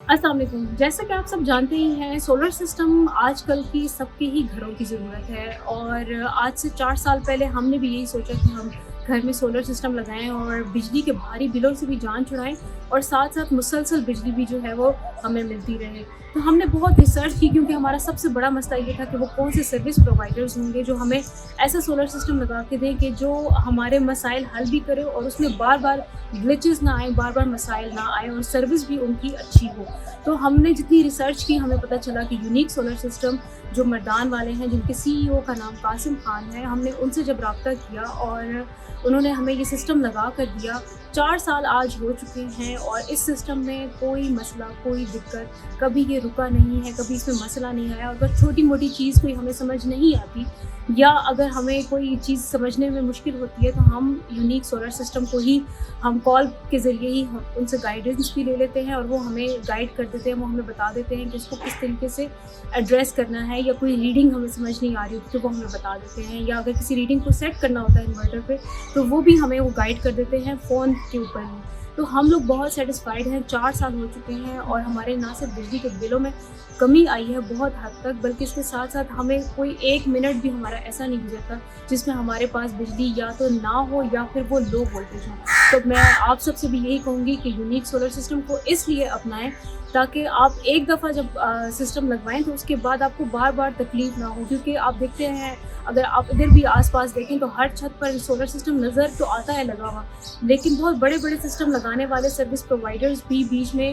السلام علیکم. جیسا کہ آپ سب جانتے ہی ہیں، سولر سسٹم آج کل کی سب کے ہی گھروں کی ضرورت ہے. اور آج سے 4 سال پہلے ہم نے بھی یہی سوچا کہ ہم گھر میں سولر سسٹم لگائیں اور بجلی کے بھاری بلوں سے بھی جان چھڑائیں، اور ساتھ ساتھ مسلسل بجلی بھی جو ہے وہ ہمیں ملتی رہے. تو ہم نے بہت ریسرچ کی، کیونکہ ہمارا سب سے بڑا مسئلہ یہ تھا کہ وہ کون سے سروس پرووائڈرز ہوں گے جو ہمیں ایسا سولر سسٹم لگا کے دیں کہ جو ہمارے مسائل حل بھی کرے اور اس میں بار بار گلچز نہ آئیں، بار بار مسائل نہ آئیں، اور سروس بھی ان کی اچھی ہو. تو ہم نے جتنی ریسرچ کی، ہمیں پتہ چلا کہ یونیک سولر سسٹم جو مردان والے ہیں، جن کے CEO کا نام قاسم خان ہے، ہم نے ان سے جب رابطہ کیا اور انہوں نے ہمیں یہ سسٹم لگا کر دیا. 4 سال آج ہو چکے ہیں اور اس سسٹم میں کوئی مسئلہ، کوئی دقت، کبھی یہ رکا نہیں ہے، کبھی اس میں مسئلہ نہیں آیا. اگر چھوٹی موٹی چیز کوئی ہمیں سمجھ نہیں آتی یا اگر ہمیں کوئی چیز سمجھنے میں مشکل ہوتی ہے، تو ہم یونیک سولر سسٹم کو ہی ہم کال کے ذریعے ہی ہم ان سے گائیڈنس بھی لے لیتے ہیں، اور وہ ہمیں گائیڈ کر دیتے ہیں. وہ ہمیں بتا دیتے ہیں کہ اس کو کس طریقے سے ایڈریس کرنا ہے، یا کوئی ریڈنگ ہمیں سمجھ نہیں آ رہی ہوتی تو وہ ہمیں بتا دیتے ہیں، یا اگر کسی ریڈنگ کو سیٹ کرنا ہوتا ہے انورٹر پہ تو وہ بھی ہمیں وہ گائیڈ کر دیتے ہیں فون کے اوپر ہی. تو ہم لوگ بہت سیٹسفائیڈ ہیں. 4 سال ہو چکے ہیں اور ہمارے نہ صرف بجلی کے بلوں میں کمی آئی ہے بہت حد تک، بلکہ اس کے ساتھ ساتھ ہمیں کوئی 1 منٹ بھی ہمارا ایسا نہیں گزرتا جس میں ہمارے پاس بجلی یا تو نہ ہو یا پھر وہ لو وولٹیج ہو. تو میں آپ سب سے بھی یہی کہوں گی کہ یونیک سولر سسٹم کو اس لیے اپنائیں تاکہ آپ ایک دفعہ جب سسٹم لگوائیں تو اس کے بعد آپ کو بار بار تکلیف نہ ہو. کیونکہ آپ دیکھتے ہیں، اگر آپ ادھر بھی آس پاس دیکھیں تو ہر چھت پر سولر سسٹم نظر تو آتا ہے لگا ہوا، لیکن بہت بڑے بڑے سسٹم لگانے والے سروس پرووائڈرز بھی بیچ میں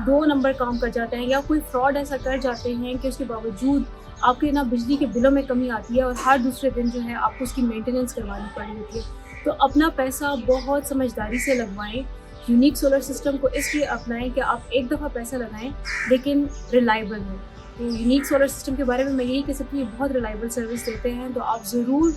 2 نمبر کام کر جاتے ہیں، یا کوئی فراڈ ایسا کر جاتے ہیں کہ اس کے باوجود آپ کے نا بجلی کے بلوں میں کمی آتی ہے اور ہر دوسرے دن جو ہے آپ کو اس کی مینٹیننس کروانی پڑی ہوتی ہے. تو اپنا پیسہ بہت سمجھداری سے لگوائیں. یونیک سولر سسٹم کو اس لیے اپنائیں کہ آپ ایک دفعہ پیسہ لگائیں لیکن ریلائبل ہو. تو یونیک سولر سسٹم کے بارے میں یہی کہہ سکتی ہوں، بہت ریلائبل سروس دیتے ہیں. تو آپ ضرور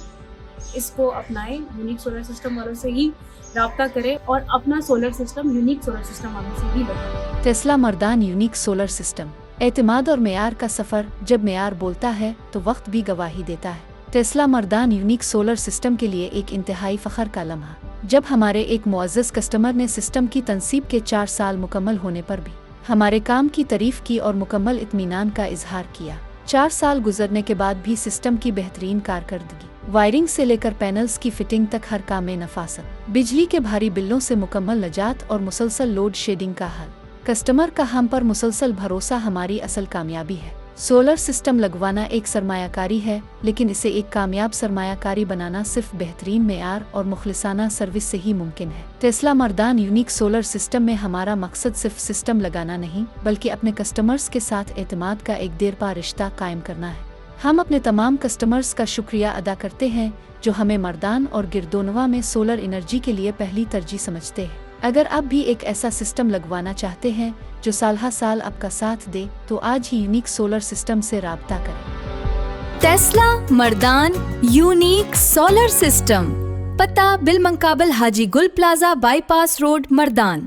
اس کو اپنائیں، یونیک سولر سسٹم والوں سے ہی رابطہ کریں اور اپنا solar system unique solar system والوں سے ہی لگائیں. Tesla Mardan unique solar system, اعتماد اور معیار کا سفر. جب معیار بولتا ہے تو وقت بھی گواہی دیتا ہے. Tesla Mardan unique solar system کے لیے ایک انتہائی فخر کا لمحہ، جب ہمارے ایک معزز کسٹمر نے سسٹم کی تنصیب کے 4 سال مکمل ہونے پر بھی ہمارے کام کی تعریف کی اور مکمل اطمینان کا اظہار کیا. 4 سال گزرنے کے بعد بھی سسٹم کی بہترین کارکردگی، وائرنگ سے لے کر پینلز کی فٹنگ تک ہر کام میں نفاست، بجلی کے بھاری بلوں سے مکمل نجات اور مسلسل لوڈ شیڈنگ کا حل. کسٹمر کا ہم پر مسلسل بھروسہ ہماری اصل کامیابی ہے. سولر سسٹم لگوانا ایک سرمایہ کاری ہے، لیکن اسے ایک کامیاب سرمایہ کاری بنانا صرف بہترین معیار اور مخلصانہ سروس سے ہی ممکن ہے. Tesla Mardan unique solar system میں ہمارا مقصد صرف سسٹم لگانا نہیں، بلکہ اپنے کسٹمرز کے ساتھ اعتماد کا ایک دیرپا رشتہ قائم کرنا ہے. ہم اپنے تمام کسٹمرز کا شکریہ ادا کرتے ہیں جو ہمیں مردان اور گردونوا میں سولر انرجی کے لیے پہلی ترجیح سمجھتے ہیں. اگر آپ بھی ایک ایسا سسٹم لگوانا چاہتے ہیں جو سال ہر سال آپ کا ساتھ دے، تو آج ہی یونیک سولر سسٹم سے رابطہ کریں. Tesla Mardan unique solar system, پتہ بالمقابل Haji Gul plaza bypass road, مردان.